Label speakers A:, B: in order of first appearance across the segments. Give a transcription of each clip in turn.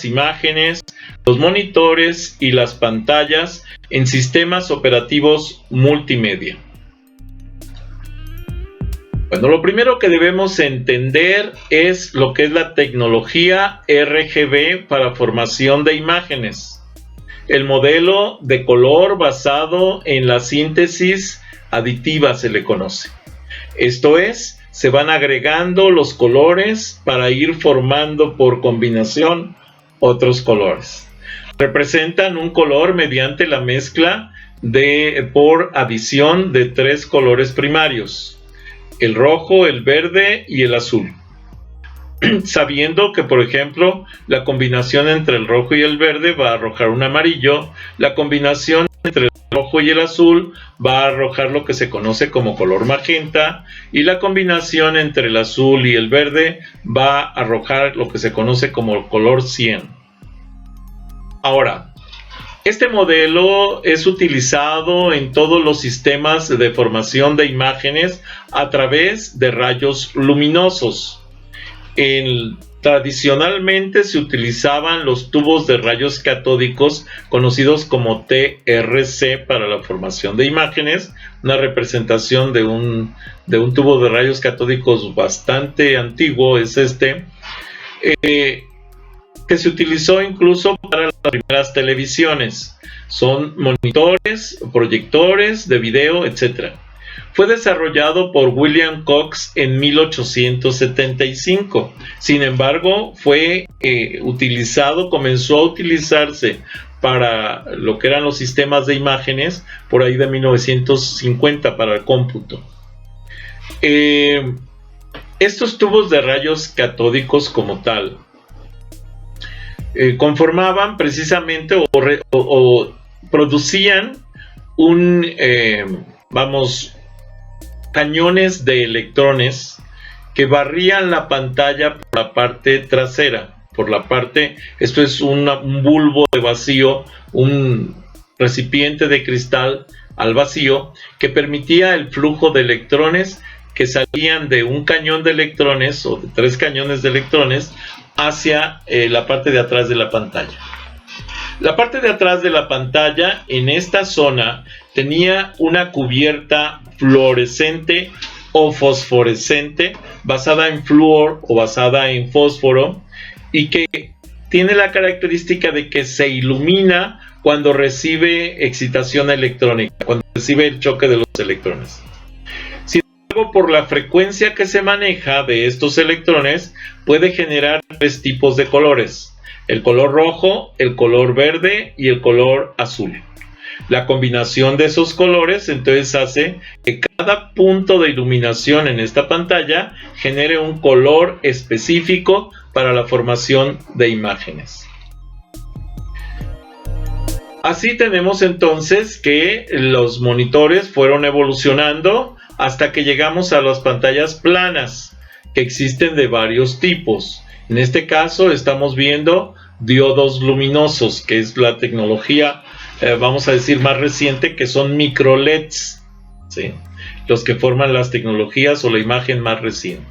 A: imágenes, los monitores y las pantallas en sistemas operativos multimedia. Bueno, lo primero que debemos entender es lo que es la tecnología RGB para formación de imágenes. El modelo de color basado en la síntesis aditiva se le conoce. Esto es, se van agregando los colores para ir formando por combinación otros colores. Representan un color mediante la mezcla por adición de 3 colores primarios: el rojo, el verde y el azul. Sabiendo que, por ejemplo, la combinación entre el rojo y el verde va a arrojar un amarillo, la combinación entre el rojo y el azul va a arrojar lo que se conoce como color magenta, y la combinación entre el azul y el verde va a arrojar lo que se conoce como color cian. Ahora, este modelo es utilizado en todos los sistemas de formación de imágenes a través de rayos luminosos. Tradicionalmente se utilizaban los tubos de rayos catódicos conocidos como TRC para la formación de imágenes, una representación de un tubo de rayos catódicos bastante antiguo es que se utilizó incluso para las primeras televisiones. Son monitores, proyectores de video, etc. Fue desarrollado por William Cox en 1875. Sin embargo, comenzó a utilizarse para lo que eran los sistemas de imágenes por ahí de 1950 para el cómputo. Estos tubos de rayos catódicos como tal conformaban precisamente o producían cañones de electrones que barrían la pantalla por la parte trasera, esto es un bulbo de vacío, un recipiente de cristal al vacío que permitía el flujo de electrones que salían de un cañón de electrones o de 3 cañones de electrones hacia la parte de atrás de la pantalla. La parte de atrás de la pantalla, en esta zona, tenía una cubierta fluorescente o fosforescente basada en flúor o basada en fósforo, y que tiene la característica de que se ilumina cuando recibe excitación electrónica, cuando recibe el choque de los electrones. Sin embargo, por la frecuencia que se maneja de estos electrones, puede generar 3 tipos de colores: el color rojo, el color verde y el color azul. La combinación de esos colores entonces hace que cada punto de iluminación en esta pantalla genere un color específico para la formación de imágenes. Así tenemos entonces que los monitores fueron evolucionando hasta que llegamos a las pantallas planas, que existen de varios tipos. En este caso estamos viendo diodos luminosos, que es la tecnología, vamos a decir, más reciente, que son micro LEDs, ¿sí? Los que forman las tecnologías o la imagen más reciente.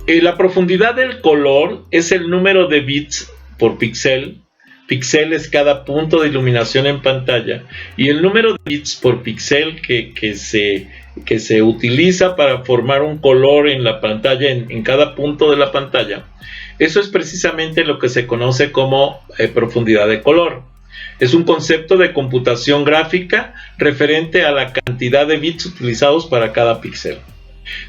A: La profundidad del color es el número de bits por píxel. Píxel es cada punto de iluminación en pantalla, y el número de bits por píxel que se utiliza para formar un color en la pantalla, en cada punto de la pantalla, eso es precisamente lo que se conoce como profundidad de color. Es un concepto de computación gráfica referente a la cantidad de bits utilizados para cada píxel.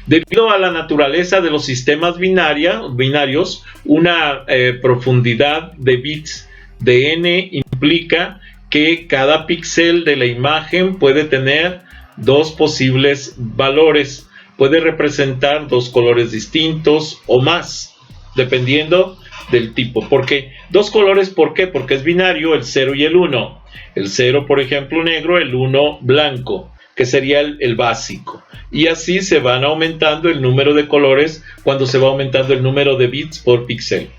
A: Debido a la naturaleza de los sistemas binarios, una profundidad de bits de n implica que cada píxel de la imagen puede tener 2 posibles valores, puede representar 2 colores distintos o más, dependiendo del tipo. Porque 2 colores, ¿por qué? Porque es binario, el 0 y el 1. El 0, por ejemplo, negro, el 1 blanco, que sería el básico. Y así se van aumentando el número de colores cuando se va aumentando el número de bits por píxel.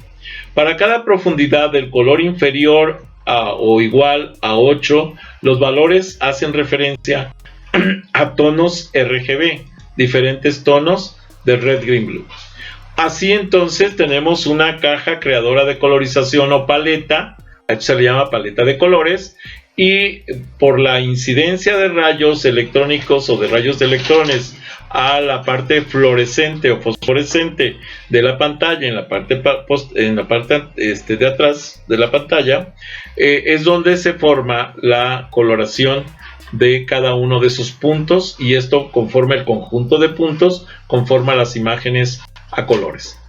A: Para cada profundidad del color inferior o igual a 8, los valores hacen referencia a tonos RGB, diferentes tonos de red, green, blue. Así entonces tenemos una caja creadora de colorización o paleta, a esto se le llama paleta de colores, y por la incidencia de rayos electrónicos o de rayos de electrones a la parte fluorescente o fosforescente de la pantalla, en la parte de atrás de la pantalla, es donde se forma la coloración de cada uno de esos puntos, y esto conforma el conjunto de puntos, conforma las imágenes a colores.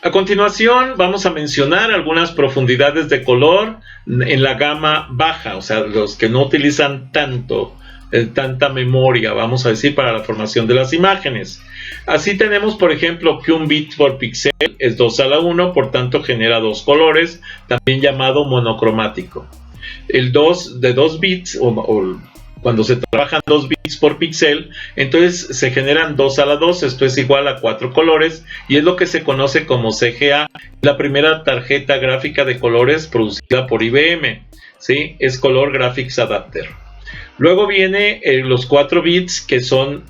A: A continuación vamos a mencionar algunas profundidades de color en la gama baja, o sea, los que no utilizan tanta memoria, vamos a decir, para la formación de las imágenes. Así tenemos, por ejemplo, que un bit por píxel es 2 a la 1, por tanto genera 2 colores, también llamado monocromático. El 2 de 2 bits, cuando se trabajan 2 bits por píxel, entonces se generan 2 a la 2, esto es igual a 4 colores, y es lo que se conoce como CGA, la primera tarjeta gráfica de colores producida por IBM, ¿sí? Es Color Graphics Adapter. Luego viene los 4 bits que son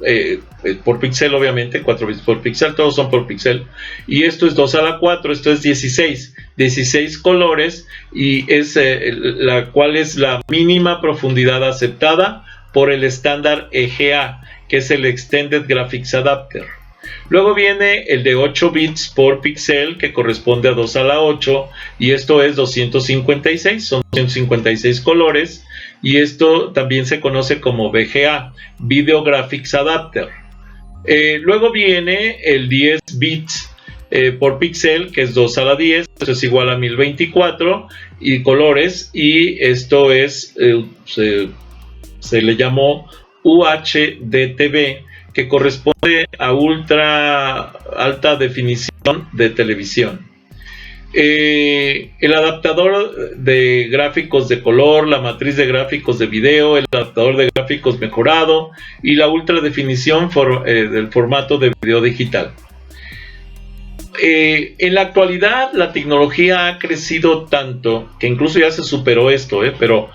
A: por píxel, obviamente, 4 bits por píxel, todos son por píxel, y esto es 2 a la 4, esto es 16 colores, y es la cual es la mínima profundidad aceptada por el estándar EGA, que es el Extended Graphics Adapter. Luego viene el de 8 bits por píxel, que corresponde a 2 a la 8, y esto es 256, son 256 colores, y esto también se conoce como VGA, Video Graphics Adapter. Luego viene el 10 bits por píxel, que es 2 a la 10, esto es igual a 1024 y colores, y esto es se le llamó UHDTV, que corresponde a ultra alta definición de televisión. El adaptador de gráficos de color, la matriz de gráficos de video, el adaptador de gráficos mejorado y la ultra definición del formato de video digital. En la actualidad la tecnología ha crecido tanto que incluso ya se superó esto, pero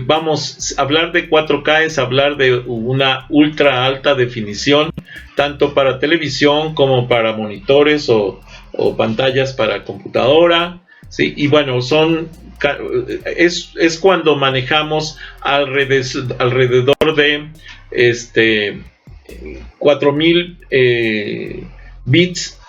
A: vamos, hablar de 4K es hablar de una ultra alta definición, tanto para televisión como para monitores o pantallas para computadora, ¿sí? Y bueno, es cuando manejamos alrededor de 4000 bits,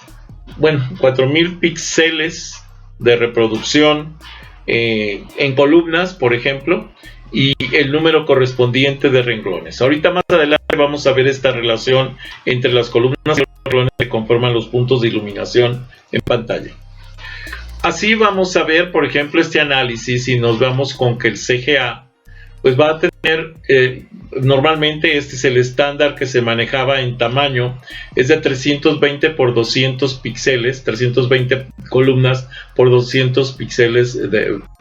A: bueno, 4000 píxeles de reproducción en columnas, por ejemplo, y el número correspondiente de renglones. Ahorita más adelante vamos a ver esta relación entre las columnas y los renglones que conforman los puntos de iluminación en pantalla. Así vamos a ver, por ejemplo, este análisis, y nos vamos con que el CGA pues va a tener, normalmente este es el estándar que se manejaba en tamaño, es de 320 por 200 píxeles, 320 columnas por 200 píxeles,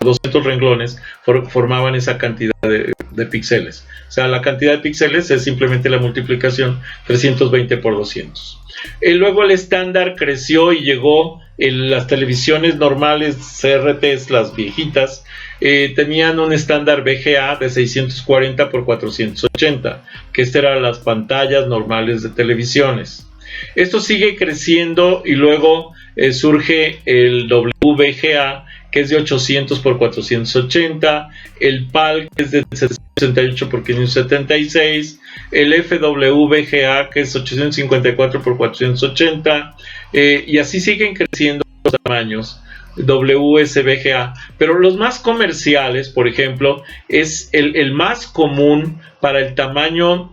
A: 200 renglones formaban esa cantidad de píxeles. O sea, la cantidad de píxeles es simplemente la multiplicación 320 por 200. Luego el estándar creció y llegó en las televisiones normales, CRTs, las viejitas, tenían un estándar VGA de 640 por 480, que estas eran las pantallas normales de televisiones. Esto sigue creciendo y luego surge el WVGA, que es de 800 por 480, el PAL, que es de 68 por 576, el FWVGA, que es 854 por 480, y así siguen creciendo los tamaños. WSVGA, pero los más comerciales, por ejemplo, es el más común para el tamaño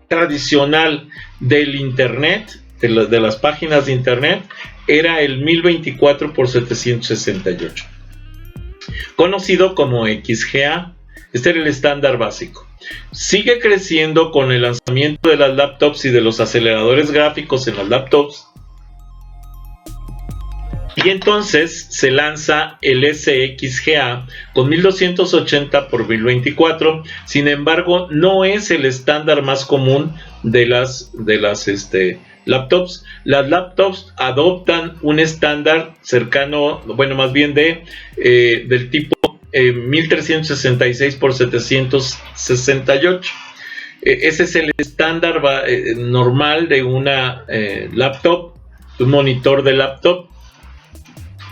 A: tradicional del internet, de las páginas de internet, era el 1024 por 768, conocido como XGA. Este era el estándar básico. Sigue creciendo con el lanzamiento de las laptops y de los aceleradores gráficos en las laptops. Y entonces se lanza el SXGA con 1280 por 1024. Sin embargo, no es el estándar más común de las laptops. Las laptops adoptan un estándar cercano, bueno, más bien del tipo 1366 por 768. Ese es el estándar normal de una laptop, un monitor de laptop.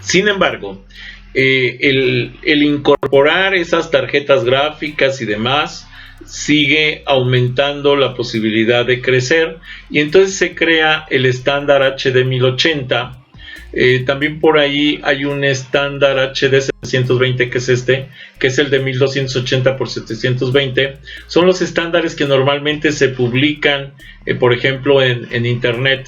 A: Sin embargo, el incorporar esas tarjetas gráficas y demás sigue aumentando la posibilidad de crecer, y entonces se crea el estándar HD 1080. También por ahí hay un estándar HD 720, que es que es el de 1280 por 720. Son los estándares que normalmente se publican, por ejemplo, en internet.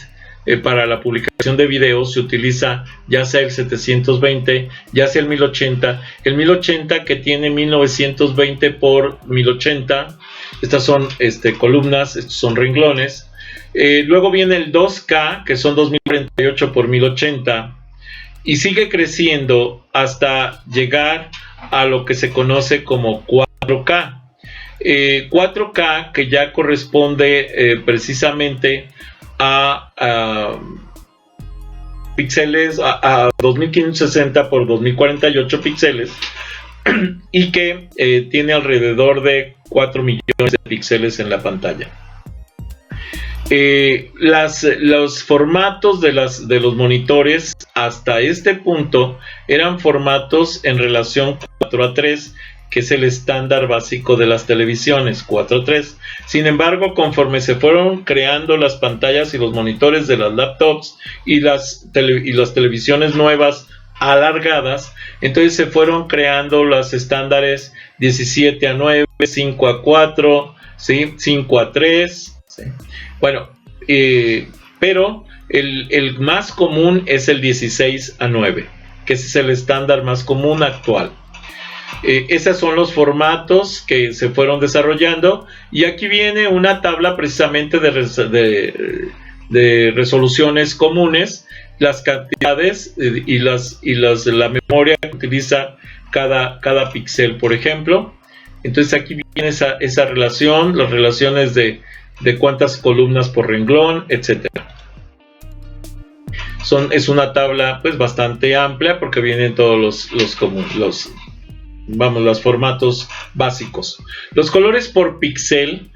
A: Para la publicación de videos se utiliza ya sea el 720, ya sea el 1080. El 1080, que tiene 1920 por 1080. Estas son columnas, estos son renglones. Luego viene el 2K, que son 2048 por 1080. Y sigue creciendo hasta llegar a lo que se conoce como 4K. 4K, que ya corresponde precisamente a píxeles, a 2560 por 2048 píxeles, y que tiene alrededor de 4 millones de píxeles en la pantalla. Los formatos de los monitores hasta este punto eran formatos en relación 4:3, que es el estándar básico de las televisiones, 4:3. Sin embargo, conforme se fueron creando las pantallas y los monitores de las laptops y las televisiones nuevas alargadas, entonces se fueron creando los estándares 17:9, 5:4, ¿sí? 5:3, ¿sí? Bueno, pero el más común es el 16:9, que ese es el estándar más común actual. Esos son los formatos que se fueron desarrollando, y aquí viene una tabla precisamente de resoluciones comunes, las cantidades y la memoria que utiliza cada píxel, por ejemplo. Entonces aquí viene esa relación, las relaciones de cuántas columnas por renglón, etcétera. Es una tabla pues bastante amplia, porque vienen todos los formatos básicos. Los colores por píxel,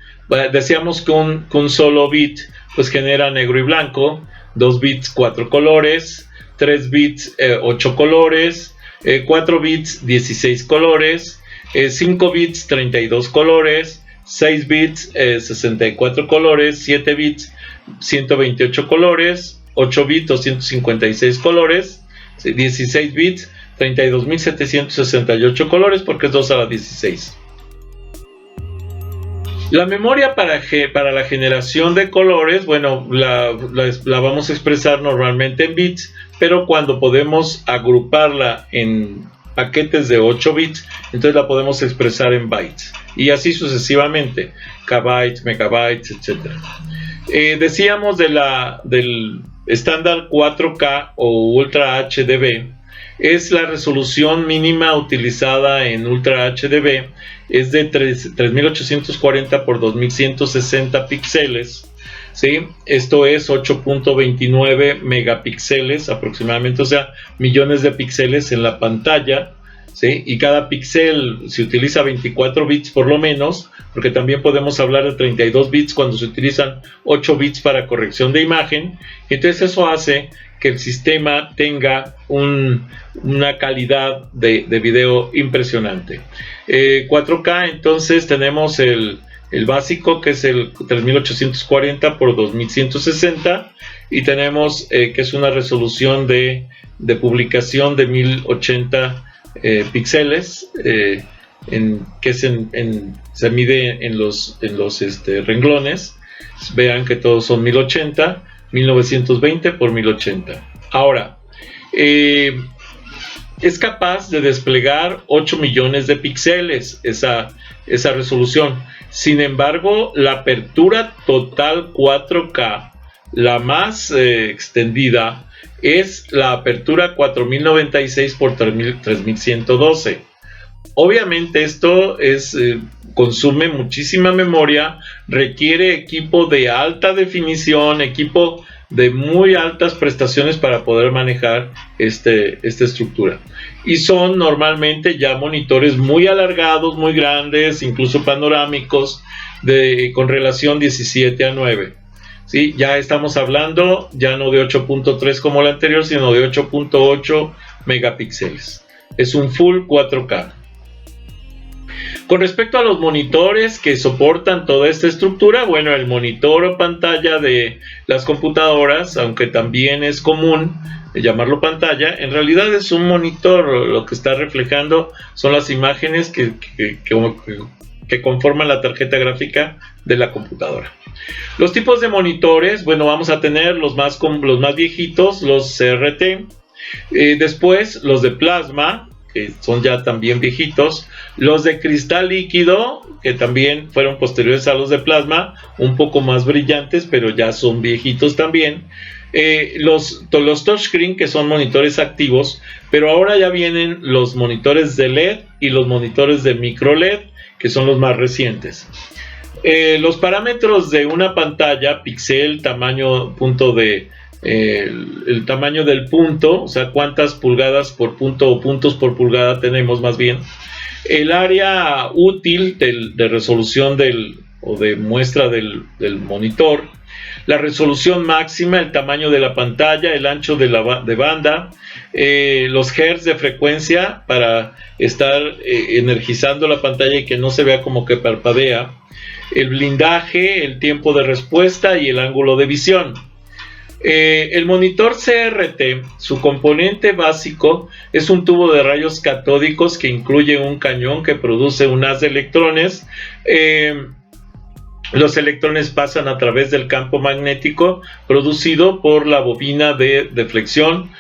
A: decíamos que un solo bit pues genera negro y blanco, 2 bits 4 colores, 3 bits 8 colores, 4 bits 16 colores, 5 bits 32 colores, 6 bits 64 colores, 7 bits 128 colores, 8 bits 256 colores, 16 bits 32.768 colores, porque es 2 a la 16. La memoria para la generación de colores, bueno, la vamos a expresar normalmente en bits, pero cuando podemos agruparla en paquetes de 8 bits, entonces la podemos expresar en bytes, y así sucesivamente, kbytes, megabytes, etc. Decíamos del estándar 4K o Ultra HDB. Es la resolución mínima utilizada en Ultra HDB, es de 3840 por 2160 píxeles, ¿sí? Esto es 8.29 megapíxeles aproximadamente, o sea, millones de píxeles en la pantalla, ¿sí? Y cada píxel se utiliza 24 bits por lo menos, porque también podemos hablar de 32 bits cuando se utilizan 8 bits para corrección de imagen. Entonces eso hace que el sistema tenga una calidad de video impresionante. 4K, entonces tenemos el básico, que es el 3840 por 2160, y tenemos que es una resolución de publicación de 1080 píxeles, que se mide en los renglones. Vean que todos son 1080, 1920 por 1080. Ahora, es capaz de desplegar 8 millones de píxeles esa resolución. Sin embargo, la apertura total 4K, la más extendida, es la apertura 4096 por 3112. Obviamente esto consume muchísima memoria, requiere equipo de alta definición, equipo de muy altas prestaciones para poder manejar esta estructura. Y son normalmente ya monitores muy alargados, muy grandes, incluso panorámicos, con relación 17:9. ¿Sí? Ya estamos hablando ya no de 8.3 como la anterior, sino de 8.8 megapíxeles. Es un full 4K. Con respecto a los monitores que soportan toda esta estructura, bueno, el monitor o pantalla de las computadoras, aunque también es común llamarlo pantalla, en realidad es un monitor. Lo que está reflejando son las imágenes que conforman la tarjeta gráfica de la computadora. Los tipos de monitores, bueno, vamos a tener los más viejitos, los CRT, después los de plasma, que son ya también viejitos, los de cristal líquido, que también fueron posteriores a los de plasma, un poco más brillantes, pero ya son viejitos también. Los touchscreen, que son monitores activos, pero ahora ya vienen los monitores de LED y los monitores de micro LED, que son los más recientes. Los parámetros de una pantalla, píxel, tamaño, el tamaño del punto, o sea, cuántas pulgadas por punto o puntos por pulgada tenemos más bien, el área útil de resolución o de muestra del monitor, la resolución máxima, el tamaño de la pantalla, el ancho de banda, los hertz de frecuencia para estar energizando la pantalla y que no se vea como que parpadea, el blindaje, el tiempo de respuesta y el ángulo de visión. El monitor CRT, su componente básico es un tubo de rayos catódicos que incluye un cañón que produce un haz de electrones. Los electrones pasan a través del campo magnético producido por la bobina de deflexión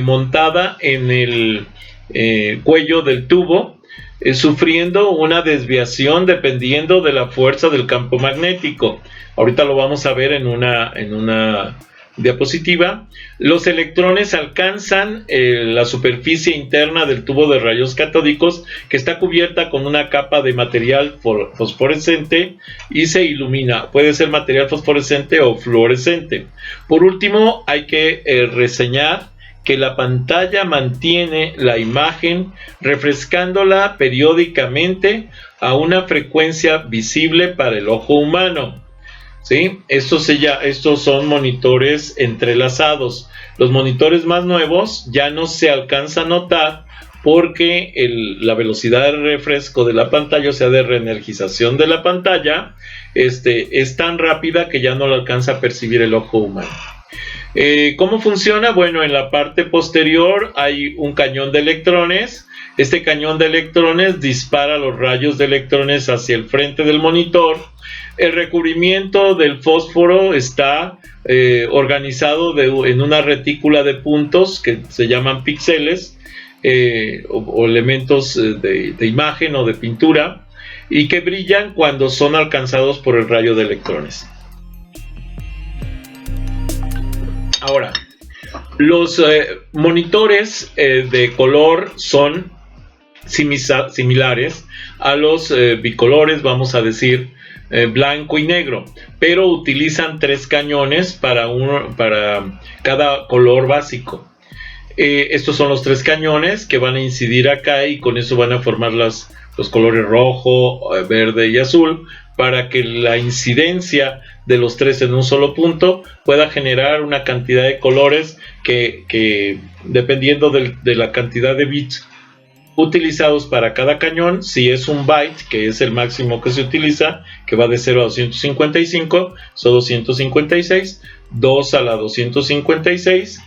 A: montada en el cuello del tubo, sufriendo una desviación dependiendo de la fuerza del campo magnético. Ahorita lo vamos a ver en una diapositiva. Los electrones alcanzan la superficie interna del tubo de rayos catódicos, que está cubierta con una capa de material fosforescente y se ilumina. Puede ser material fosforescente o fluorescente. Por último, hay que reseñar que la pantalla mantiene la imagen refrescándola periódicamente a una frecuencia visible para el ojo humano. ¿Sí? Estos son monitores entrelazados. Los monitores más nuevos ya no se alcanza a notar porque la velocidad de refresco de la pantalla, o sea, de reenergización de la pantalla, es tan rápida que ya no lo alcanza a percibir el ojo humano. ¿Cómo funciona? Bueno, en la parte posterior hay un cañón de electrones. Este cañón de electrones dispara los rayos de electrones hacia el frente del monitor. El recubrimiento del fósforo está organizado en una retícula de puntos que se llaman píxeles o elementos de imagen o de pintura, y que brillan cuando son alcanzados por el rayo de electrones. Ahora, los monitores de color son similares a los bicolores, vamos a decir, blanco y negro, pero utilizan 3 cañones para cada color básico. Estos son los 3 cañones que van a incidir acá y con eso van a formar los colores rojo, verde y azul, para que la incidencia de los 3 en un solo punto pueda generar una cantidad de colores que dependiendo de la cantidad de bits utilizados para cada cañón, si es un byte, que es el máximo que se utiliza, que va de 0 a 255, son 256, 2 a la 256,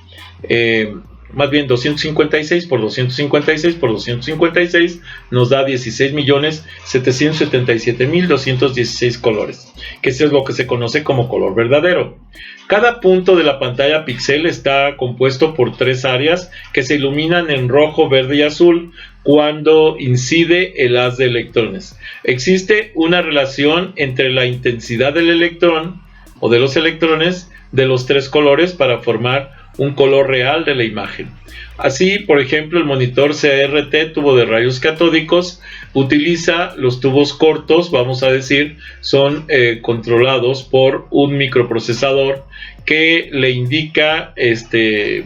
A: más bien 256 por 256 por 256 nos da 16.777.216 colores, que eso es lo que se conoce como color verdadero. Cada punto de la pantalla píxel está compuesto por 3 áreas que se iluminan en rojo, verde y azul cuando incide el haz de electrones. Existe una relación entre la intensidad del electrón o de los electrones de los 3 colores para formar un color real de la imagen. Así, por ejemplo, el monitor CRT, tubo de rayos catódicos, utiliza los tubos cortos, vamos a decir, son controlados por un microprocesador que le indica, le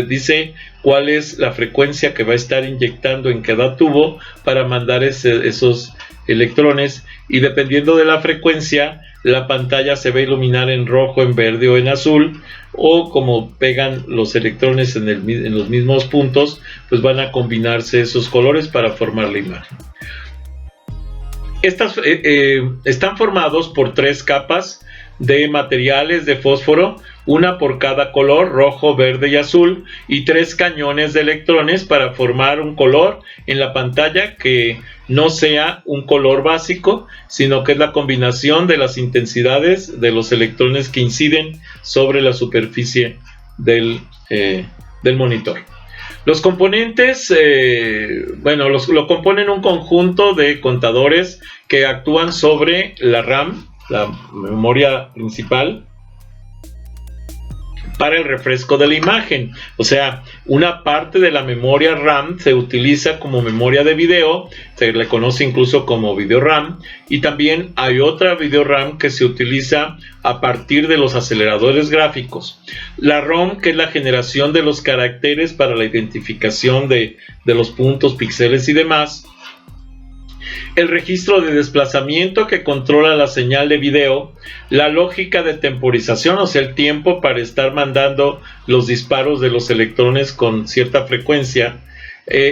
A: dice cuál es la frecuencia que va a estar inyectando en cada tubo para mandar esos electrones, y dependiendo de la frecuencia, la pantalla se va a iluminar en rojo, en verde o en azul, o como pegan los electrones en los mismos puntos, pues van a combinarse esos colores para formar la imagen. Estas están formados por 3 capas de materiales de fósforo, una por cada color, rojo, verde y azul, y 3 cañones de electrones para formar un color en la pantalla que no sea un color básico, sino que es la combinación de las intensidades de los electrones que inciden sobre la superficie del monitor. Los componentes, lo componen un conjunto de contadores que actúan sobre la RAM, la memoria principal, para el refresco de la imagen. O sea, una parte de la memoria RAM se utiliza como memoria de video, se le conoce incluso como video RAM, y también hay otra video RAM que se utiliza a partir de los aceleradores gráficos. La ROM, que es la generación de los caracteres para la identificación de los puntos, píxeles y demás. El registro de desplazamiento, que controla la señal de video, la lógica de temporización, o sea, el tiempo para estar mandando los disparos de los electrones con cierta frecuencia.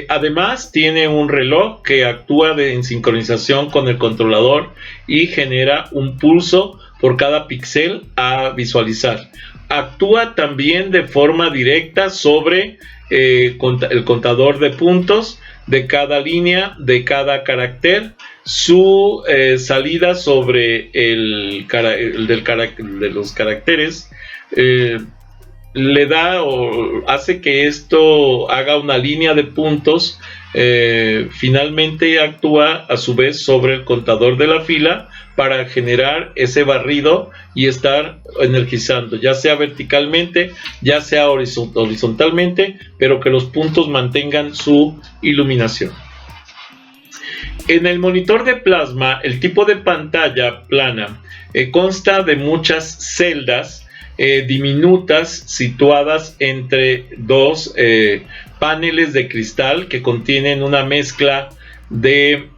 A: Además, tiene un reloj que actúa en sincronización con el controlador y genera un pulso por cada píxel a visualizar. Actúa también de forma directa sobre el contador de puntos de cada línea, de cada carácter, su salida sobre de los caracteres, le da o hace que esto haga una línea de puntos. Finalmente actúa a su vez sobre el contador de la fila para generar ese barrido y estar energizando, ya sea verticalmente, ya sea horizontalmente, pero que los puntos mantengan su iluminación. En el monitor de plasma, el tipo de pantalla plana consta de muchas celdas diminutas situadas entre 2 paneles de cristal que contienen una mezcla de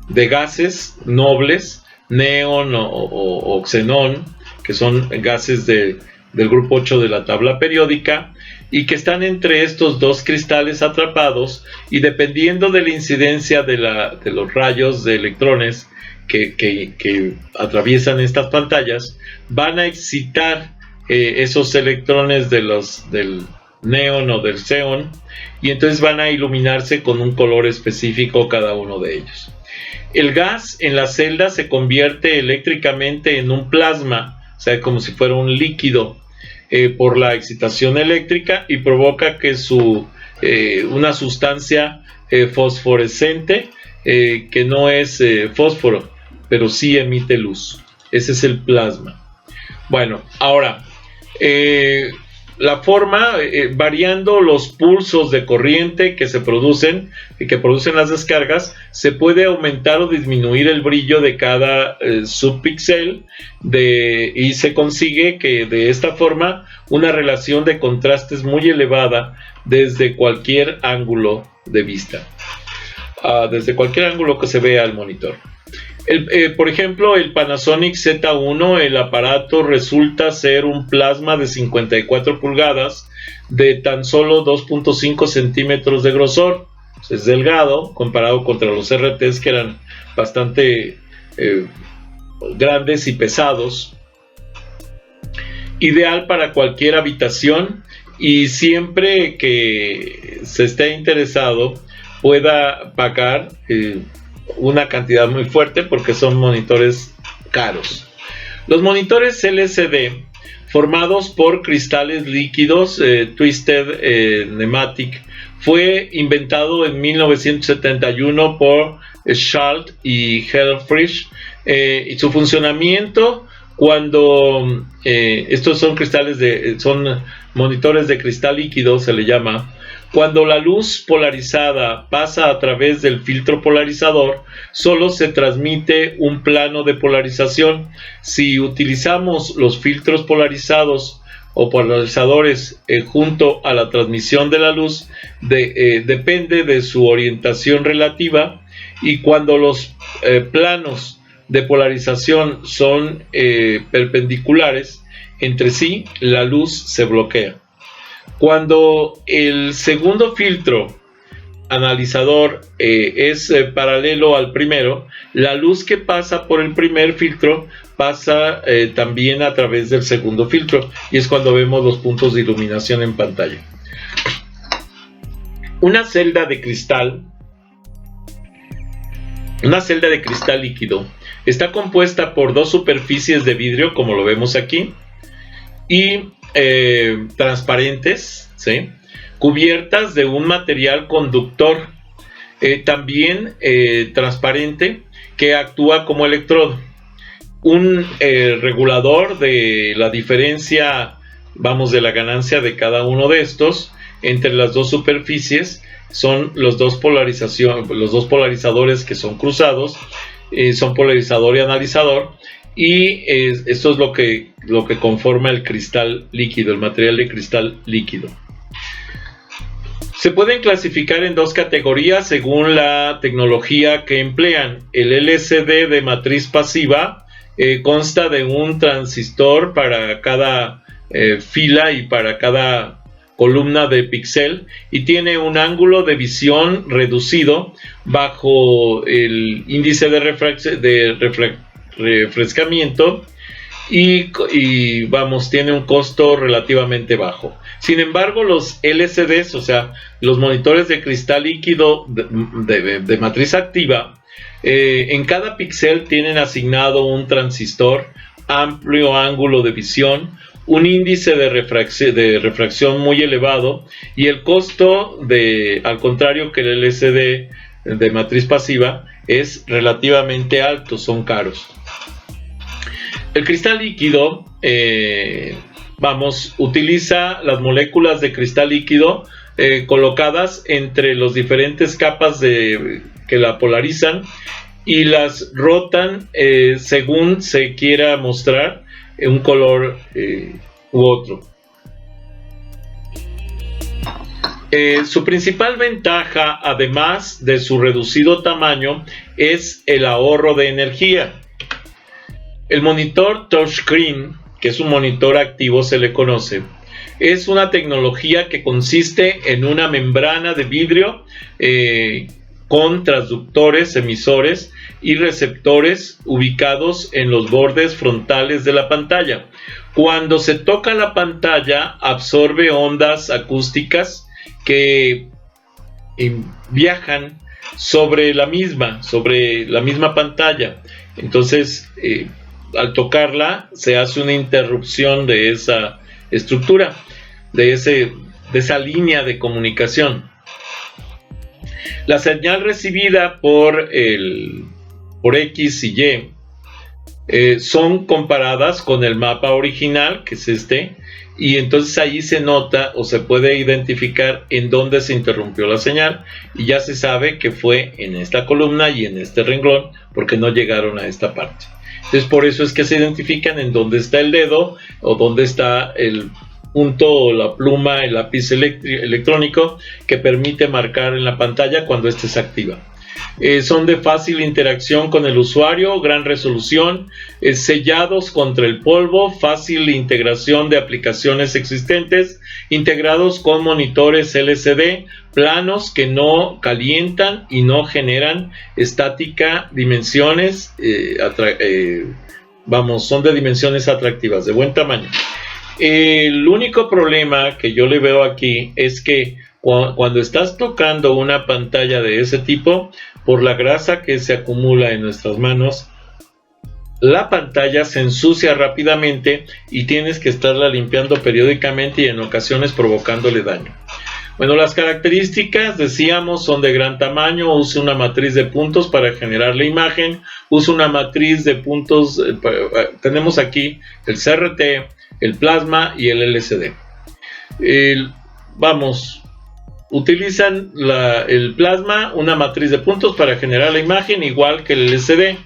A: gases nobles, neón o xenón, que son gases del grupo 8 de la tabla periódica, y que están entre estos 2 cristales atrapados, y dependiendo de la incidencia de los rayos de electrones que atraviesan estas pantallas, van a excitar esos electrones del neón o del xeón, y entonces van a iluminarse con un color específico cada uno de ellos. El gas en la celda se convierte eléctricamente en un plasma, o sea, como si fuera un líquido, por la excitación eléctrica, y provoca que una sustancia fosforescente, que no es fósforo, pero sí emite luz. Ese es el plasma. Bueno, ahora, la forma, variando los pulsos de corriente que producen las descargas, se puede aumentar o disminuir el brillo de cada subpíxel, y se consigue que de esta forma una relación de contrastes muy elevada desde cualquier ángulo de vista, desde cualquier ángulo que se vea al monitor. Por ejemplo, el Panasonic Z1, el aparato resulta ser un plasma de 54 pulgadas de tan solo 2.5 centímetros de grosor. Es delgado comparado contra los RTs, que eran bastante grandes y pesados. Ideal para cualquier habitación, y siempre que se esté interesado pueda pagar una cantidad muy fuerte, porque son monitores caros. Los monitores LCD, formados por cristales líquidos, Twisted Nematic, fue inventado en 1971 por Schalt y Helfrich, y su funcionamiento, cuando estos son monitores de cristal líquido, se le llama. Cuando la luz polarizada pasa a través del filtro polarizador, solo se transmite un plano de polarización. Si utilizamos los filtros polarizados o polarizadores junto a la transmisión de la luz, depende de su orientación relativa, y cuando los planos de polarización son perpendiculares entre sí, la luz se bloquea. Cuando el segundo filtro analizador es paralelo al primero, la luz que pasa por el primer filtro pasa también a través del segundo filtro, y es cuando vemos los puntos de iluminación en pantalla. Una celda de cristal líquido está compuesta por dos superficies de vidrio, como lo vemos aquí, y transparentes, ¿sí?, cubiertas de un material conductor, también transparente, que actúa como electrodo. Un regulador de la diferencia, de la ganancia de cada uno de estos entre las dos superficies son los dos polarizadores que son cruzados, son polarizador y analizador, y esto es lo que conforma el cristal líquido, el material de cristal líquido. Se pueden clasificar en dos categorías según la tecnología que emplean. El LCD de matriz pasiva consta de un transistor para cada fila y para cada columna de píxel, y tiene un ángulo de visión reducido bajo el índice de refrescamiento y tiene un costo relativamente bajo. Sin embargo, los LCDs, o sea, los monitores de cristal líquido de matriz activa, en cada píxel tienen asignado un transistor, amplio ángulo de visión, un índice de refracción muy elevado, y el costo, al contrario que el LCD de matriz pasiva, es relativamente alto, son caros. El cristal líquido, utiliza las moléculas de cristal líquido colocadas entre las diferentes capas que la polarizan, y las rotan según se quiera mostrar un color u otro. Su principal ventaja, además de su reducido tamaño, es el ahorro de energía. El monitor touchscreen, que es un monitor activo, se le conoce, es una tecnología que consiste en una membrana de vidrio con transductores, emisores y receptores ubicados en los bordes frontales de la pantalla. Cuando se toca la pantalla, absorbe ondas acústicas que viajan sobre la misma pantalla. Entonces, al tocarla, se hace una interrupción de esa estructura, de esa línea de comunicación. La señal recibida por X y Y son comparadas con el mapa original, que es este, y entonces ahí se nota o se puede identificar en dónde se interrumpió la señal, y ya se sabe que fue en esta columna y en este renglón, porque no llegaron a esta parte. Entonces, por eso es que se identifican en dónde está el dedo o dónde está el punto o la pluma, el lápiz electrónico que permite marcar en la pantalla cuando ésta se activa. Son de fácil interacción con el usuario, gran resolución, sellados contra el polvo, fácil integración de aplicaciones existentes, integrados con monitores LCD, planos que no calientan y no generan estática, dimensiones, son de dimensiones atractivas, de buen tamaño. El único problema que yo le veo aquí es que cuando estás tocando una pantalla de ese tipo, por la grasa que se acumula en nuestras manos, la pantalla se ensucia rápidamente y tienes que estarla limpiando periódicamente y en ocasiones provocándole daño. Bueno, las características, decíamos, son de gran tamaño. Usa una matriz de puntos para generar la imagen. Usa una matriz de puntos, tenemos aquí el CRT, el plasma y el LCD. Utilizan el plasma, una matriz de puntos para generar la imagen, igual que el LCD.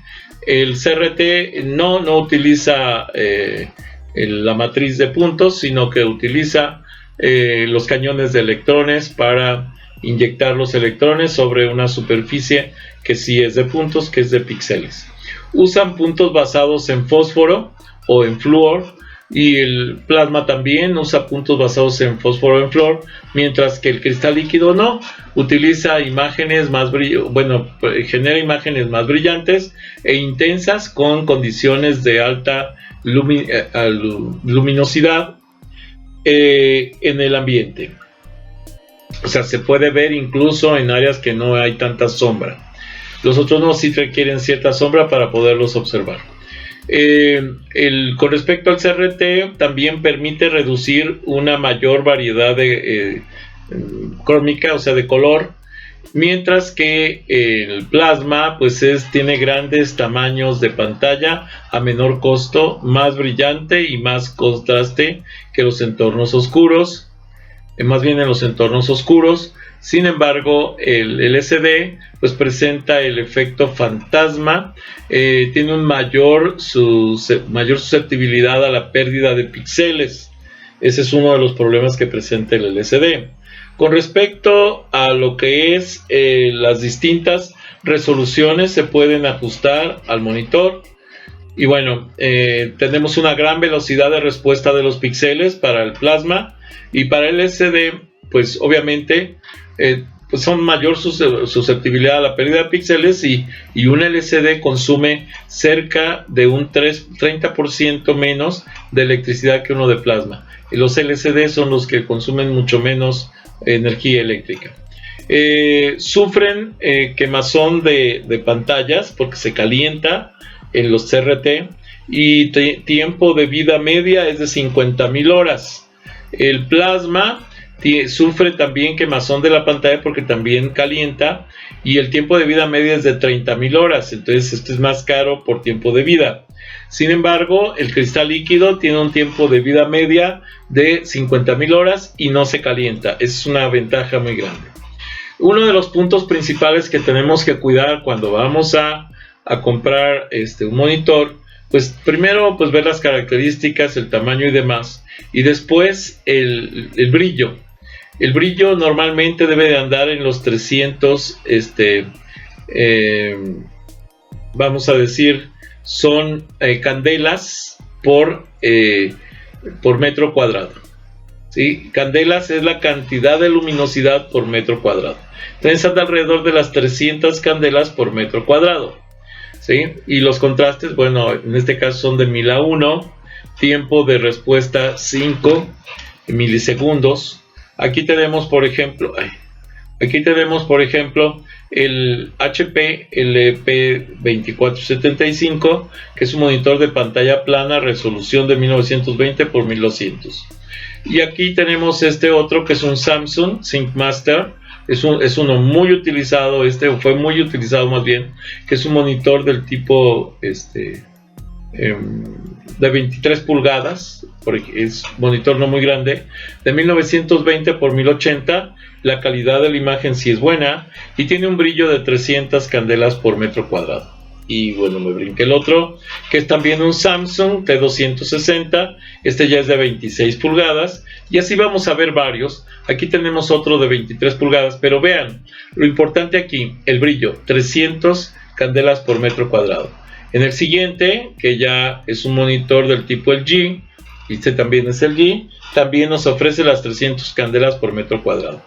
A: El CRT no utiliza la matriz de puntos, sino que utiliza los cañones de electrones para inyectar los electrones sobre una superficie que sí es de puntos, que es de píxeles. Usan puntos basados en fósforo o en flúor, y el plasma también usa puntos basados en fósforo o en flúor, mientras que el cristal líquido no, utiliza imágenes más genera imágenes más brillantes e intensas con condiciones de alta luminosidad en el ambiente. O sea, se puede ver incluso en áreas que no hay tanta sombra. Los otros no, sí requieren cierta sombra para poderlos observar. Con respecto al CRT, también permite reducir una mayor variedad de crómica, o sea, de color, mientras que el plasma pues tiene grandes tamaños de pantalla a menor costo, más brillante y más contraste que los entornos oscuros, más bien en los entornos oscuros. Sin embargo, el LCD pues presenta el efecto fantasma, tiene un mayor susceptibilidad a la pérdida de píxeles. Ese es uno de los problemas que presenta el LCD. Con respecto a lo que es las distintas resoluciones, se pueden ajustar al monitor. Y bueno, tenemos una gran velocidad de respuesta de los píxeles para el plasma, y para el LCD pues obviamente pues son mayor susceptibilidad a la pérdida de píxeles, y un LCD consume cerca de un 30% menos de electricidad que uno de plasma. Y los LCD son los que consumen mucho menos energía eléctrica. Sufren quemazón de pantallas porque se calienta en los CRT, y tiempo de vida media es de 50.000 horas. El plasma sufre también quemazón de la pantalla porque también calienta, y el tiempo de vida media es de 30.000 horas, entonces esto es más caro por tiempo de vida. Sin embargo, el cristal líquido tiene un tiempo de vida media de 50.000 horas y no se calienta. Es una ventaja muy grande. Uno de los puntos principales que tenemos que cuidar cuando vamos a comprar un monitor, pues primero pues ver las características, el tamaño y demás, y después el brillo. El brillo normalmente debe de andar en los 300, vamos a decir, son candelas por metro cuadrado. ¿Sí? Candelas es la cantidad de luminosidad por metro cuadrado. Entonces anda alrededor de las 300 candelas por metro cuadrado. ¿Sí? Y los contrastes, bueno, en este caso son de 1000 a 1, tiempo de respuesta 5 milisegundos. Aquí tenemos, por ejemplo, el HP LP2475, que es un monitor de pantalla plana, resolución de 1920 por 1200. Y aquí tenemos este otro que es un Samsung ThinkMaster. Es uno muy utilizado, fue muy utilizado más bien, que es un monitor del tipo de 23 pulgadas, porque es un monitor no muy grande, de 1920 por 1080. La calidad de la imagen sí es buena y tiene un brillo de 300 candelas por metro cuadrado. Y bueno, me brinqué el otro, que es también un Samsung T260. Este ya es de 26 pulgadas. Y así vamos a ver varios. Aquí tenemos otro de 23 pulgadas. Pero vean, lo importante aquí, el brillo, 300 candelas por metro cuadrado. En el siguiente, que ya es un monitor del tipo LG, este también es LG, también nos ofrece las 300 candelas por metro cuadrado.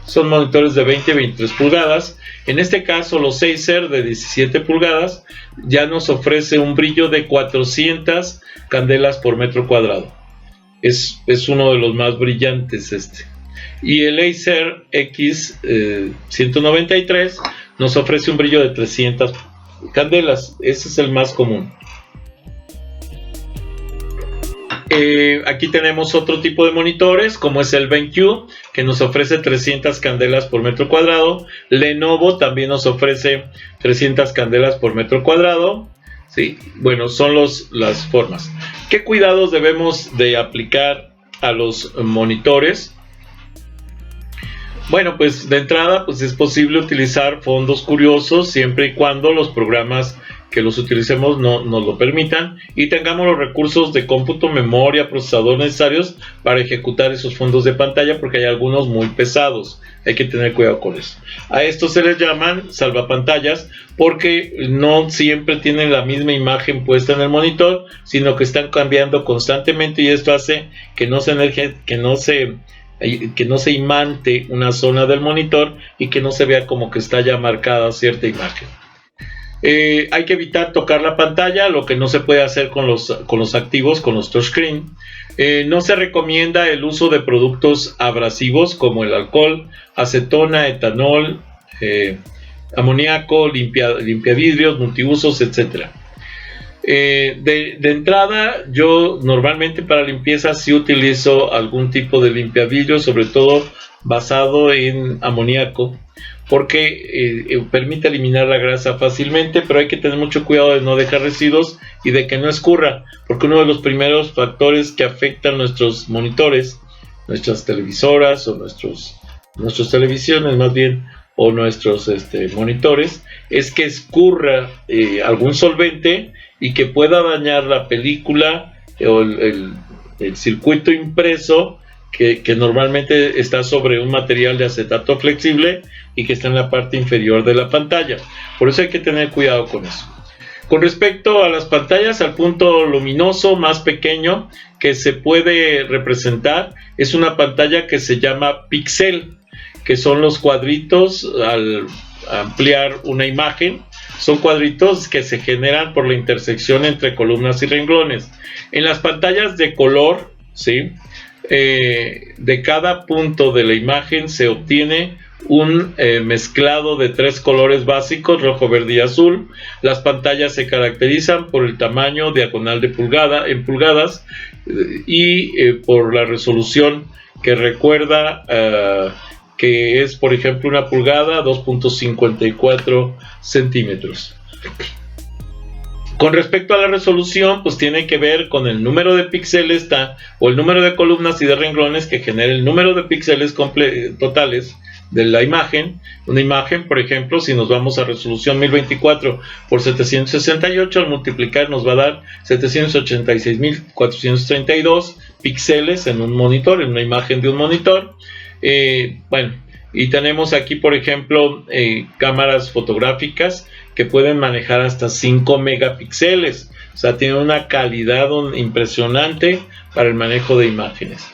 A: Son monitores de 20 y 23 pulgadas. En este caso, los Acer de 17 pulgadas ya nos ofrece un brillo de 400 candelas por metro cuadrado. Es uno de los más brillantes Y el Acer X193 nos ofrece un brillo de 300 candelas. Ese es el más común. Aquí tenemos otro tipo de monitores, como es el BenQ, que nos ofrece 300 candelas por metro cuadrado. Lenovo también nos ofrece 300 candelas por metro cuadrado. Sí, bueno, son las formas. ¿Qué cuidados debemos de aplicar a los monitores? Bueno, pues de entrada pues es posible utilizar fondos curiosos siempre y cuando los programas que los utilicemos no nos lo permitan y tengamos los recursos de cómputo, memoria, procesador necesarios para ejecutar esos fondos de pantalla, porque hay algunos muy pesados. Hay que tener cuidado con eso. A estos se les llaman salvapantallas porque no siempre tienen la misma imagen puesta en el monitor, sino que están cambiando constantemente, y esto hace que no se imante una zona del monitor y que no se vea como que está ya marcada cierta imagen. Hay que evitar tocar la pantalla, lo que no se puede hacer con los activos, con los touchscreen. No se recomienda el uso de productos abrasivos como el alcohol, acetona, etanol, amoníaco, limpiavidrios, multiusos, etc. De entrada, yo normalmente para limpieza sí utilizo algún tipo de limpiavidrios, sobre todo basado en amoníaco, porque permite eliminar la grasa fácilmente, pero hay que tener mucho cuidado de no dejar residuos y de que no escurra, porque uno de los primeros factores que afectan nuestros monitores, nuestras televisoras o nuestras televisiones más bien, o nuestros monitores, es que escurra algún solvente y que pueda dañar la película o el circuito impreso que normalmente está sobre un material de acetato flexible y que está en la parte inferior de la pantalla. Por eso hay que tener cuidado con eso. Con respecto a las pantallas, al punto luminoso más pequeño que se puede representar es una pantalla que se llama píxel, que son los cuadritos al ampliar una imagen. Son cuadritos que se generan por la intersección entre columnas y renglones. En las pantallas de color, ¿sí?, de cada punto de la imagen se obtiene un mezclado de 3 colores básicos, rojo, verde y azul. Las pantallas se caracterizan por el tamaño diagonal de en pulgadas y por la resolución, que recuerda que es, por ejemplo, una pulgada, 2.54 centímetros. Con respecto a la resolución, pues tiene que ver con el número de píxeles o el número de columnas y de renglones que genera el número de píxeles totales de la imagen. Una imagen, por ejemplo, si nos vamos a resolución 1024 por 768, al multiplicar nos va a dar 786.432 píxeles en un monitor, en una imagen de un monitor. Y tenemos aquí, por ejemplo, cámaras fotográficas que pueden manejar hasta 5 megapíxeles. O sea, tienen una calidad impresionante para el manejo de imágenes.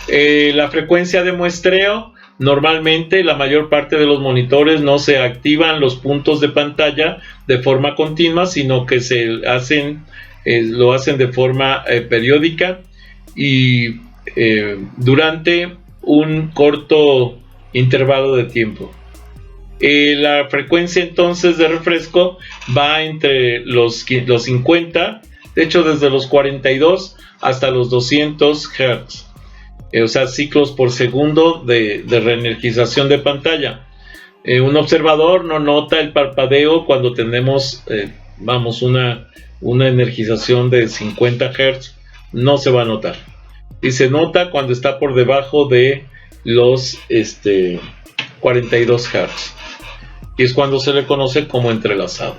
A: La frecuencia de muestreo, normalmente la mayor parte de los monitores no se activan los puntos de pantalla de forma continua, sino que lo hacen de forma periódica y durante un corto intervalo de tiempo. La frecuencia entonces de refresco va entre los 50, de hecho desde los 42 hasta los 200 Hz, o sea, ciclos por segundo de reenergización de pantalla. Un observador no nota el parpadeo cuando tenemos una energización de 50 Hz, no se va a notar, y se nota cuando está por debajo de los 42 Hz, y es cuando se le conoce como entrelazado.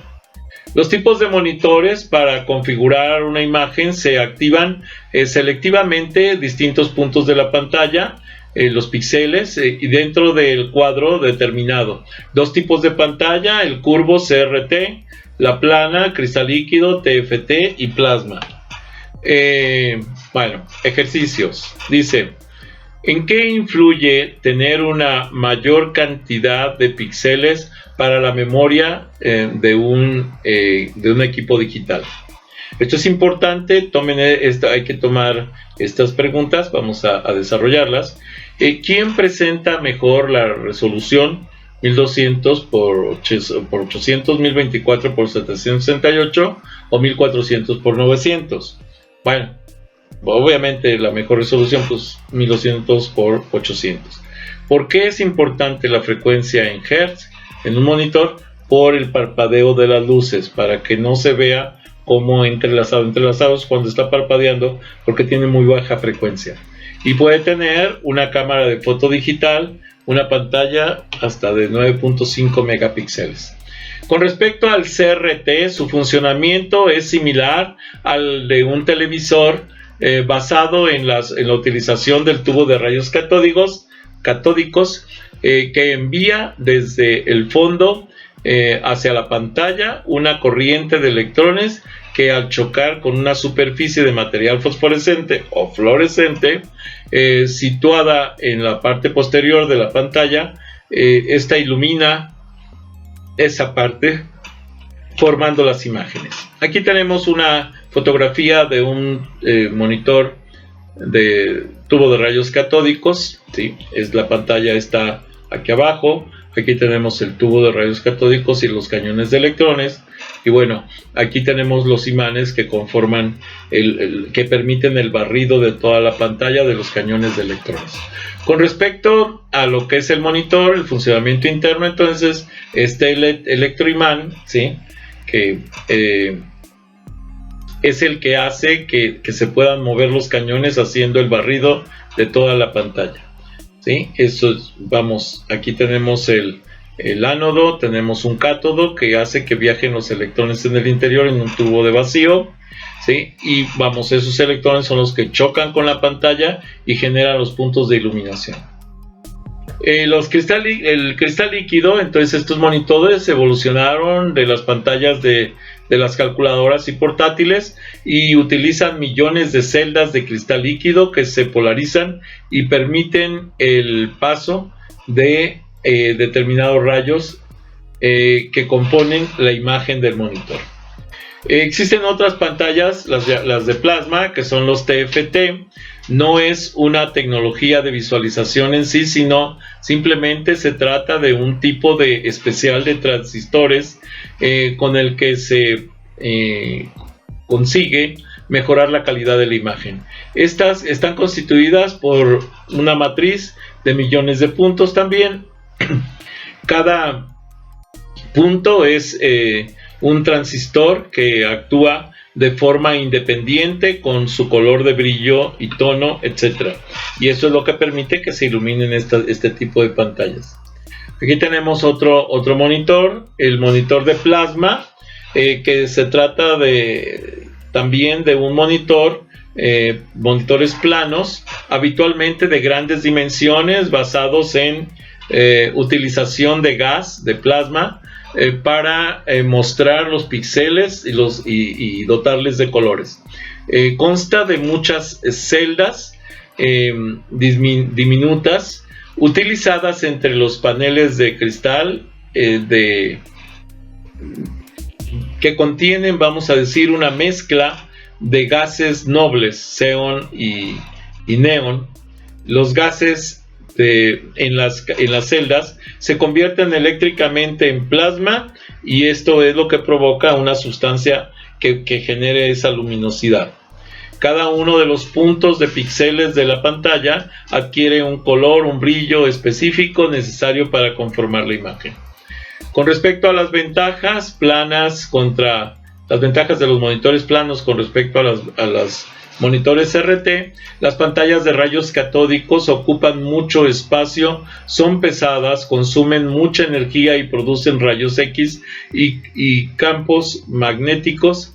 A: Los tipos de monitores para configurar una imagen se activan selectivamente distintos puntos de la pantalla, los píxeles, y dentro del cuadro determinado. 2 tipos de pantalla: el curvo CRT, la plana, cristal líquido, TFT y plasma. Ejercicios. Dice: ¿en qué influye tener una mayor cantidad de píxeles para la memoria de un equipo digital? Esto es importante, hay que tomar estas preguntas, vamos a desarrollarlas. ¿Quién presenta mejor la resolución? 1200 por 800, 1024 por 768 o 1400 por 900. Bueno, obviamente la mejor resolución, pues 1200 por 800. ¿Por qué es importante la frecuencia en Hertz en un monitor? Por el parpadeo de las luces, para que no se vea como entrelazados cuando está parpadeando, porque tiene muy baja frecuencia. Y puede tener una cámara de foto digital, una pantalla hasta de 9.5 megapíxeles. Con respecto al CRT, su funcionamiento es similar al de un televisor, basado en la utilización del tubo de rayos catódicos, que envía desde el fondo hacia la pantalla una corriente de electrones que, al chocar con una superficie de material fosforescente o fluorescente situada en la parte posterior de la pantalla, esta ilumina esa parte formando las imágenes. Aquí tenemos una fotografía de un monitor de tubo de rayos catódicos, ¿sí? La pantalla está aquí abajo. Aquí tenemos el tubo de rayos catódicos y los cañones de electrones. Y bueno, aquí tenemos los imanes que conforman que permiten el barrido de toda la pantalla de los cañones de electrones. Con respecto a lo que es el monitor, el funcionamiento interno, entonces, este electroimán, ¿sí? Que es el que hace que se puedan mover los cañones haciendo el barrido de toda la pantalla. ¿Sí? Eso es, vamos, aquí tenemos el ánodo, tenemos un cátodo que hace que viajen los electrones en el interior en un tubo de vacío, ¿sí? Y vamos, esos electrones son los que chocan con la pantalla y generan los puntos de iluminación. El cristal líquido, entonces estos monitores evolucionaron de las pantallas de las calculadoras y portátiles y utilizan millones de celdas de cristal líquido que se polarizan y permiten el paso de determinados rayos que componen la imagen del monitor. Existen otras pantallas, las de plasma, que son los TFT. No es una tecnología de visualización en sí, sino simplemente se trata de un tipo de especial de transistores con el que se consigue mejorar la calidad de la imagen. Estas están constituidas por una matriz de millones de puntos también. Cada punto es un transistor que actúa de forma independiente con su color de brillo y tono, etc. Y eso es lo que permite que se iluminen este tipo de pantallas. Aquí tenemos otro monitor, el monitor de plasma, que se trata también de un monitores planos, habitualmente de grandes dimensiones, basados en utilización de gas, de plasma, para mostrar los píxeles y dotarles de colores. Consta de muchas celdas diminutas utilizadas entre los paneles de cristal que contienen, vamos a decir, una mezcla de gases nobles, xeón y neón. Los gases en las celdas se convierten eléctricamente en plasma, y esto es lo que provoca una sustancia que genere esa luminosidad. Cada uno de los puntos de píxeles de la pantalla adquiere un color, un brillo específico necesario para conformar la imagen. Con respecto a las ventajas planas las ventajas de los monitores planos con respecto a las monitores CRT, las pantallas de rayos catódicos ocupan mucho espacio, son pesadas, consumen mucha energía y producen rayos X y campos magnéticos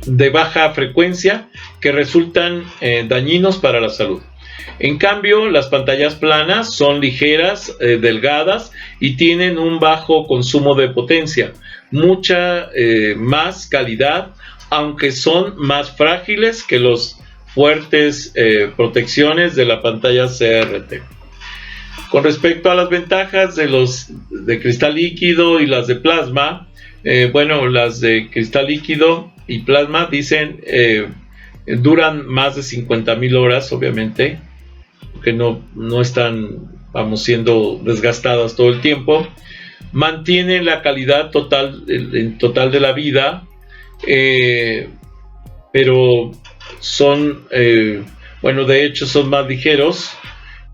A: de baja frecuencia que resultan dañinos para la salud. En cambio, las pantallas planas son ligeras, delgadas y tienen un bajo consumo de potencia, mucha más calidad, aunque son más frágiles que los fuertes protecciones de la pantalla CRT. Con respecto a las ventajas de los de cristal líquido y las de plasma, bueno, las de cristal líquido y plasma dicen duran más de 50,000 horas, obviamente, que no están, vamos, siendo desgastadas todo el tiempo. Mantienen la calidad total de la vida, pero son, bueno, de hecho son más ligeros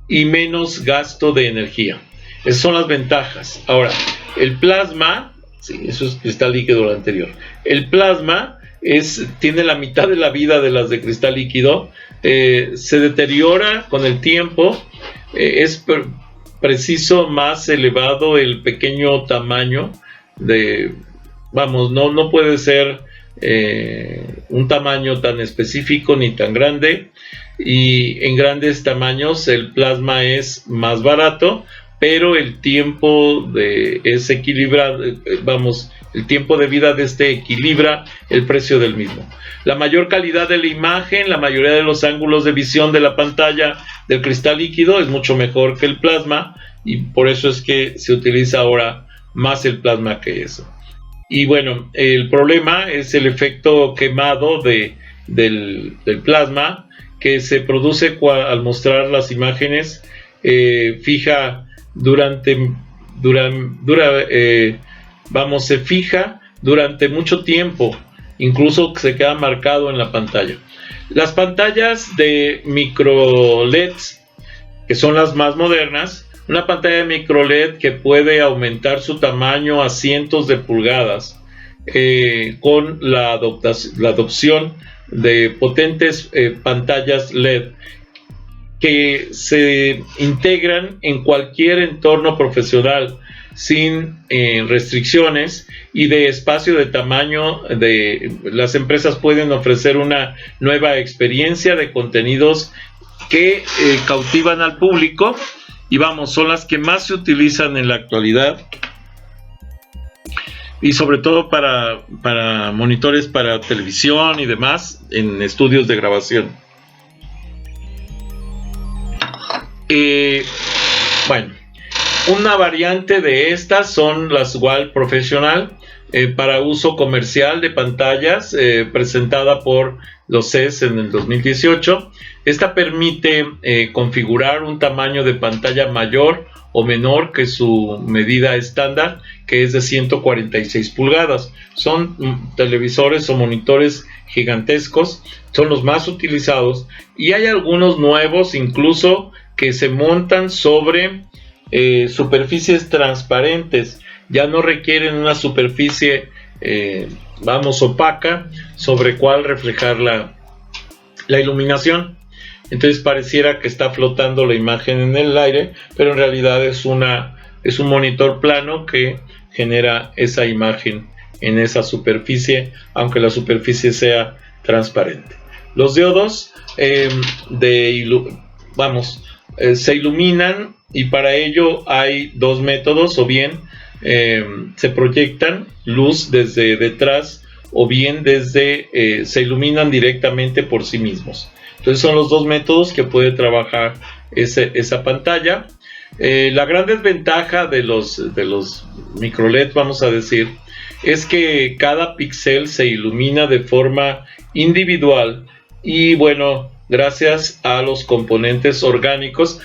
A: y menos gasto de energía. Esas son las ventajas. Ahora, el plasma, sí, eso es cristal líquido lo anterior. El plasma tiene la mitad de la vida de las de cristal líquido, se deteriora con el tiempo, es preciso, más elevado el pequeño tamaño de, vamos, no puede ser un tamaño tan específico ni tan grande, y en grandes tamaños el plasma es más barato, pero el tiempo es equilibrado, vamos, el tiempo de vida de este equilibra el precio del mismo. La mayor calidad de la imagen, la mayoría de los ángulos de visión de la pantalla del cristal líquido es mucho mejor que el plasma, y por eso es que se utiliza ahora más el plasma que eso. Y bueno, el problema es el efecto quemado del plasma, que se produce al mostrar las imágenes, se fija durante mucho tiempo, incluso se queda marcado en la pantalla. Las pantallas de micro LEDs, que son las más modernas, una pantalla de micro LED que puede aumentar su tamaño a cientos de pulgadas, con la adopción de potentes pantallas LED que se integran en cualquier entorno profesional sin restricciones y de espacio, de tamaño. Las empresas pueden ofrecer una nueva experiencia de contenidos que cautivan al público, y vamos, son las que más se utilizan en la actualidad, y sobre todo para monitores para televisión y demás, en estudios de grabación. Bueno, una variante de estas son las Wall Professional, para uso comercial de pantallas, presentada por los CES en el 2018. Esta permite configurar un tamaño de pantalla mayor o menor que su medida estándar, que es de 146 pulgadas. Son televisores o monitores gigantescos, son los más utilizados, y hay algunos nuevos incluso que se montan sobre superficies transparentes. Ya no requieren una superficie opaca sobre cual reflejar la iluminación. Entonces pareciera que está flotando la imagen en el aire, pero en realidad es un monitor plano que genera esa imagen en esa superficie, aunque la superficie sea transparente. Los diodos se iluminan, y para ello hay dos métodos: o bien se proyectan luz desde detrás, o bien se iluminan directamente por sí mismos. Entonces son los dos métodos que puede trabajar esa pantalla. La gran desventaja de los micro LED, vamos a decir, es que cada píxel se ilumina de forma individual, y bueno, gracias a los componentes orgánicos.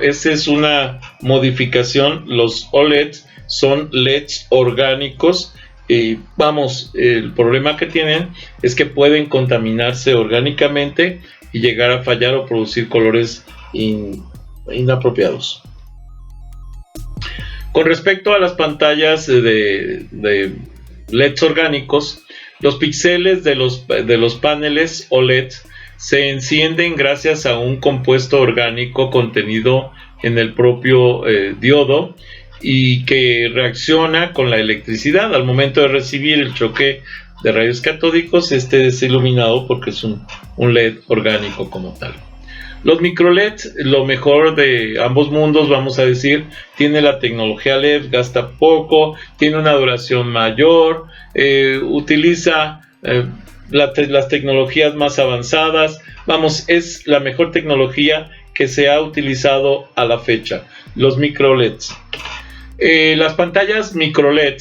A: Esa es una modificación. Los OLEDs son LEDs orgánicos. El problema que tienen es que pueden contaminarse orgánicamente y llegar a fallar o producir colores inapropiados. Con respecto a las pantallas de LEDs orgánicos, los píxeles de los paneles OLED se encienden gracias a un compuesto orgánico contenido en el propio diodo, y que reacciona con la electricidad. Al momento de recibir el choque de rayos catódicos, este es iluminado porque es un LED orgánico como tal. Los micro LED, lo mejor de ambos mundos, vamos a decir, tiene la tecnología LED, gasta poco, tiene una duración mayor, utiliza las tecnologías más avanzadas. Es la mejor tecnología que se ha utilizado a la fecha, los micro LEDs. Las pantallas micro LED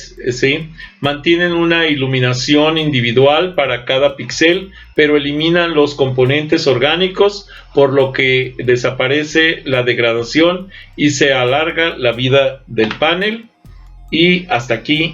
A: mantienen una iluminación individual para cada píxel, pero eliminan los componentes orgánicos, por lo que desaparece la degradación y se alarga la vida del panel. Y hasta aquí